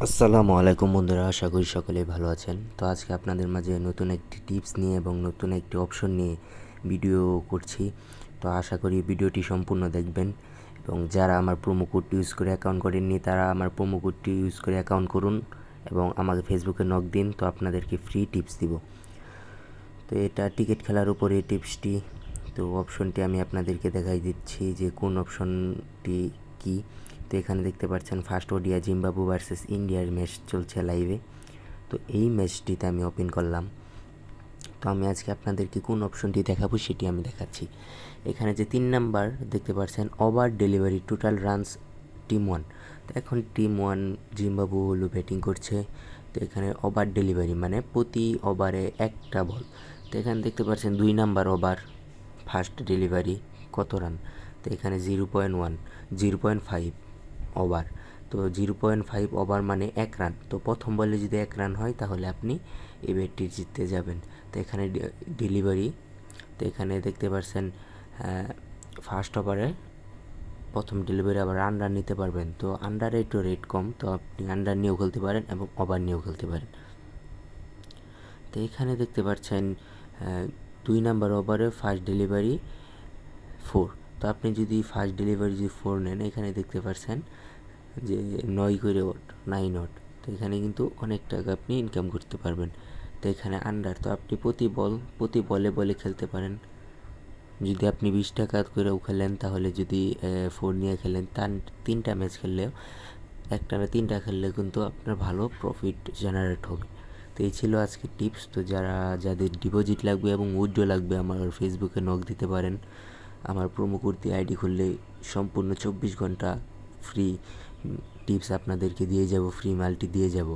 আসসালামু আলাইকুম বন্ধুরা, আশা করি সকলেই ভালো আছেন। তো আজকে আপনাদের মাঝে নতুন একটি টিপস নিয়ে এবং নতুন একটি অপশন নিয়ে ভিডিও করছি। তো আশা করি ভিডিওটি সম্পূর্ণ দেখবেন এবং যারা আমার প্রোমো কোডটি ইউজ করে অ্যাকাউন্ট করেননি তারা আমার প্রোমো কোডটি ইউজ করে অ্যাকাউন্ট করুন এবং আমাকে ফেসবুকে নক দিন, তো আপনাদেরকে ফ্রি টিপস দিব। তো এটা টিকিট খেলার উপরে এই টিপসটি। তো অপশনটি আমি আপনাদেরকে দেখাই দিচ্ছি যে কোন অপশনটি কি। তো এখানে দেখতে পাচ্ছেন ফার্স্ট ওডিয়া জিম্বাবু ভার্সেস ইন্ডিয়ার ম্যাচ চলছে লাইভে। তো এই ম্যাচটিতে আমি ওপেন করলাম। তো আমি আজকে আপনাদেরকে কোন অপশনটি দেখাবো সেটি আমি দেখাচ্ছি। এখানে যে 3 নাম্বার দেখতে পাচ্ছেন over delivery total runs team 1। তো এখন টিম 1 জিম্বাবু হলো ব্যাটিং করছে। তো এখানে ওভার ডেলিভারি মানে প্রতি ওভারে একটা বল। তো এখানে দেখতে পাচ্ছেন 2 নাম্বার ওভার ফার্স্ট ডেলিভারি কত রান। তো এখানে 0.1 0.5 ওভার। তো 0.5 ওভার মানে 1 রান। তো প্রথম বলে যদি 1 রান হয় তাহলে আপনি এই ব্যাটটি জিততে যাবেন। তো এখানে ডেলিভারি। তো এখানে দেখতে পাচ্ছেন ফার্স্ট ওভারে প্রথম ডেলিভারি আবার আন্ডার নিতে পারবেন। তো আন্ডারে একটু রেট কম, তো আপনি আন্ডার নিয়েও খেলতে পারেন এবং ওভার নিয়েও খেলতে পারেন। তো এখানে দেখতে পাচ্ছেন 2 নাম্বার ওভারে ফার্স্ট ডেলিভারি 4। তো আপনি যদি ফার্স্ট ডেলিভারি যদি 4 নেন, এখানে দেখতে পাচ্ছেন যে 9 করে ওট 9 ওট। তো এখানে কিন্তু অনেক টাকা আপনি ইনকাম করতে পারবেন। তো এখানে আন্ডার, তো আপনি প্রতি বলে বলে খেলতে পারেন। যদি আপনি 20 টাকা করেও খেলেন তাহলে যদি 4 নিয়ে খেলেন, তার 3টা ম্যাচ খেললেও একটানা 3টা খেললে কিন্তু আপনার ভালো প্রফিট জেনারেট হবে। তো এই ছিল আজকের টিপস। তো যাদের ডিপোজিট লাগবে এবং উইথড্র লাগবে আমার ফেসবুকে নক দিতে পারেন। আমার প্রোমো কোড দিয়ে আইডি খুললে সম্পূর্ণ 24 ঘন্টা ফ্রি টিপস আপনাদেরকে দিয়ে যাব, ফ্রি মাল্টি দিয়ে যাব।